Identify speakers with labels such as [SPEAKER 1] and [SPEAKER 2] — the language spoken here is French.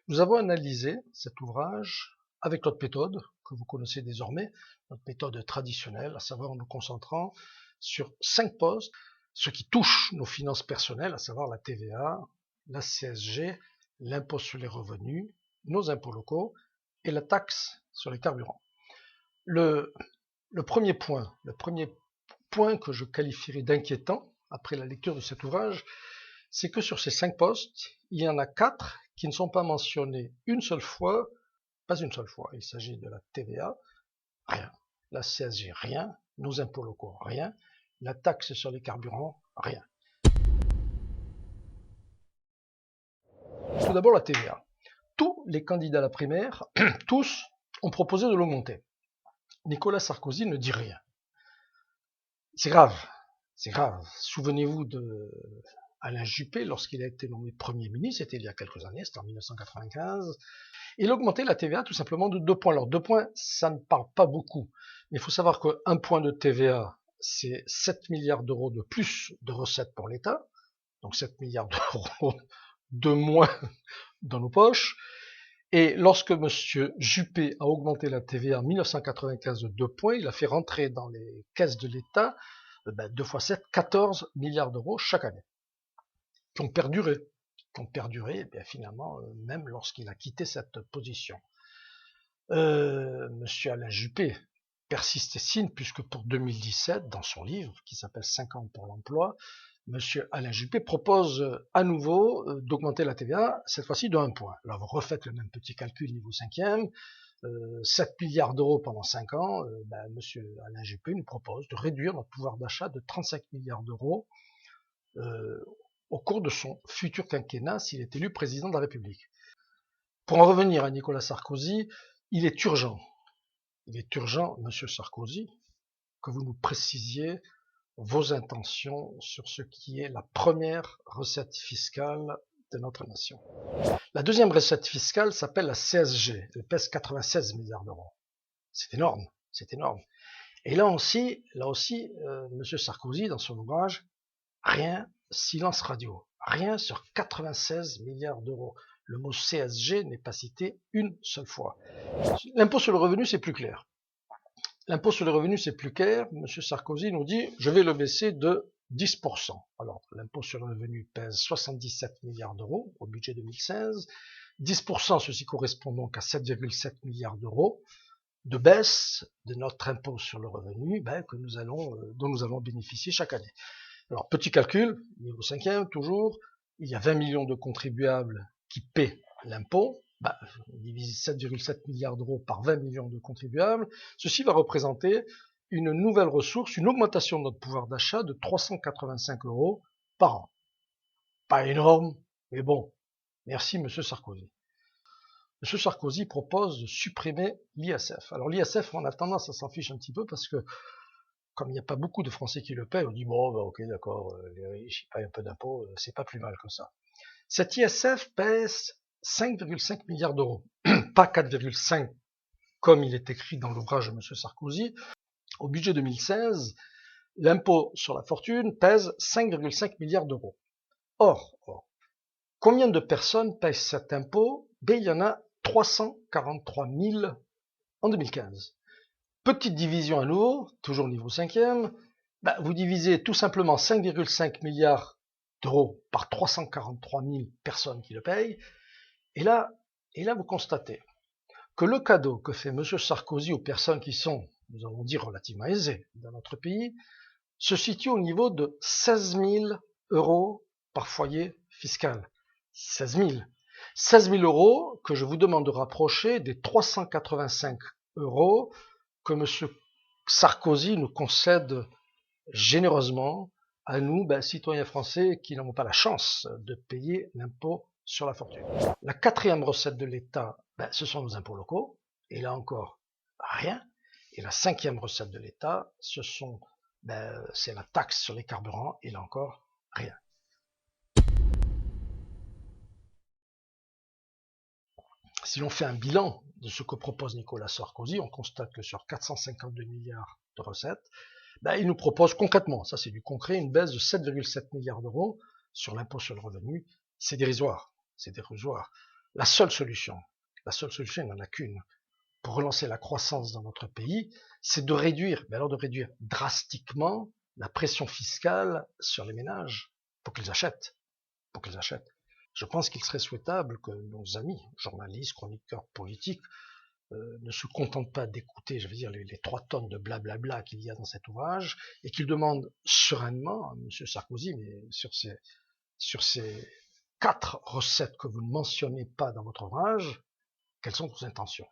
[SPEAKER 1] Nous avons analysé cet ouvrage avec notre méthode, que vous connaissez désormais, notre méthode traditionnelle, à savoir en nous concentrant sur 5 postes, ce qui touche nos finances personnelles, à savoir la TVA, la CSG, l'impôt sur les revenus, nos impôts locaux et la taxe sur les carburants. Le premier point que je qualifierais d'inquiétant après la lecture de cet ouvrage, c'est que sur ces 5 postes, il y en a 4 qui ne sont pas mentionnés une seule fois, pas une seule fois. Il s'agit de la TVA, rien. La CSG, rien. Nos impôts locaux, rien. La taxe sur les carburants, rien. Tout d'abord la TVA. Tous les candidats à la primaire, tous, ont proposé de l'augmenter. Nicolas Sarkozy ne dit rien. C'est grave, c'est grave. Souvenez-vous de Alain Juppé, lorsqu'il a été nommé Premier ministre, c'était il y a quelques années, c'était en 1995, il a augmenté la TVA tout simplement de 2 points. Alors 2 points, ça ne parle pas beaucoup, mais il faut savoir qu'un point de TVA, c'est 7 milliards d'euros de plus de recettes pour l'État, donc 7 milliards d'euros de moins dans nos poches. Et lorsque M. Juppé a augmenté la TVA en 1995 de 2 points, il a fait rentrer dans les caisses de l'État 2 fois 7, 14 milliards d'euros chaque année, qui ont perduré, et bien finalement, même lorsqu'il a quitté cette position. Monsieur Alain Juppé persiste et signe, puisque pour 2017, dans son livre, qui s'appelle 5 ans pour l'emploi, Monsieur Alain Juppé propose à nouveau d'augmenter la TVA, cette fois-ci de 1 point. Alors vous refaites le même petit calcul niveau 5e, 7 milliards d'euros pendant 5 ans, Monsieur Alain Juppé nous propose de réduire notre pouvoir d'achat de 35 milliards d'euros au cours de son futur quinquennat s'il est élu président de la République. Pour en revenir à Nicolas Sarkozy, il est urgent, Monsieur Sarkozy, que vous nous précisiez vos intentions sur ce qui est la première recette fiscale de notre nation. La deuxième recette fiscale s'appelle la CSG, elle pèse 96 milliards d'euros. C'est énorme, c'est énorme. Et là aussi, Monsieur Sarkozy, dans son ouvrage, rien, silence radio, rien sur 96 milliards d'euros. Le mot CSG n'est pas cité une seule fois. L'impôt sur le revenu, c'est plus clair. L'impôt sur le revenu, c'est plus clair. M. Sarkozy nous dit, je vais le baisser de 10%. Alors, l'impôt sur le revenu pèse 77 milliards d'euros au budget 2016. 10%, ceci correspond donc à 7,7 milliards d'euros de baisse de notre impôt sur le revenu dont nous allons bénéficier chaque année. Alors, petit calcul, niveau 5e, toujours, il y a 20 millions de contribuables qui paient l'impôt. On divise 7,7 milliards d'euros par 20 millions de contribuables. Ceci va représenter une nouvelle ressource, une augmentation de notre pouvoir d'achat de 385 euros par an. Pas énorme, mais bon, merci Monsieur Sarkozy. Monsieur Sarkozy propose de supprimer l'ISF. Alors l'ISF, on a tendance à s'en fiche un petit peu parce que comme il n'y a pas beaucoup de Français qui le paient, on dit bon, ok, d'accord, les riches, ils payent un peu d'impôts, c'est pas plus mal que ça. Cet ISF pèse 5,5 milliards d'euros, pas 4,5 comme il est écrit dans l'ouvrage de M. Sarkozy. Au budget 2016, l'impôt sur la fortune pèse 5,5 milliards d'euros. Or, combien de personnes payent cet impôt? Il y en a 343 000 en 2015. Petite division à nouveau, toujours niveau 5e, vous divisez tout simplement 5,5 milliards d'euros par 343 000 personnes qui le payent, et là vous constatez que le cadeau que fait M. Sarkozy aux personnes qui sont, nous allons dire, relativement aisées dans notre pays, se situe au niveau de 16 000 euros par foyer fiscal. 16 000. 16 000 euros que je vous demande de rapprocher des 385 euros que M. Sarkozy nous concède généreusement à nous, citoyens français, qui n'avons pas la chance de payer l'impôt sur la fortune. La 4e recette de l'État, ce sont nos impôts locaux, et là encore, rien. Et la 5e recette de l'État, c'est la taxe sur les carburants, et là encore, rien. Si l'on fait un bilan de ce que propose Nicolas Sarkozy, on constate que sur 452 milliards de recettes, il nous propose concrètement, ça c'est du concret, une baisse de 7,7 milliards d'euros sur l'impôt sur le revenu. C'est dérisoire, c'est dérisoire. La seule solution, il n'y en a qu'une, pour relancer la croissance dans notre pays, c'est de réduire drastiquement la pression fiscale sur les ménages pour qu'ils achètent. Je pense qu'il serait souhaitable que nos amis, journalistes, chroniqueurs politiques, ne se contentent pas d'écouter, les 3 tonnes de blablabla qu'il y a dans cet ouvrage, et qu'ils demandent sereinement à M. Sarkozy, mais sur ces 4 recettes que vous ne mentionnez pas dans votre ouvrage, quelles sont vos intentions ?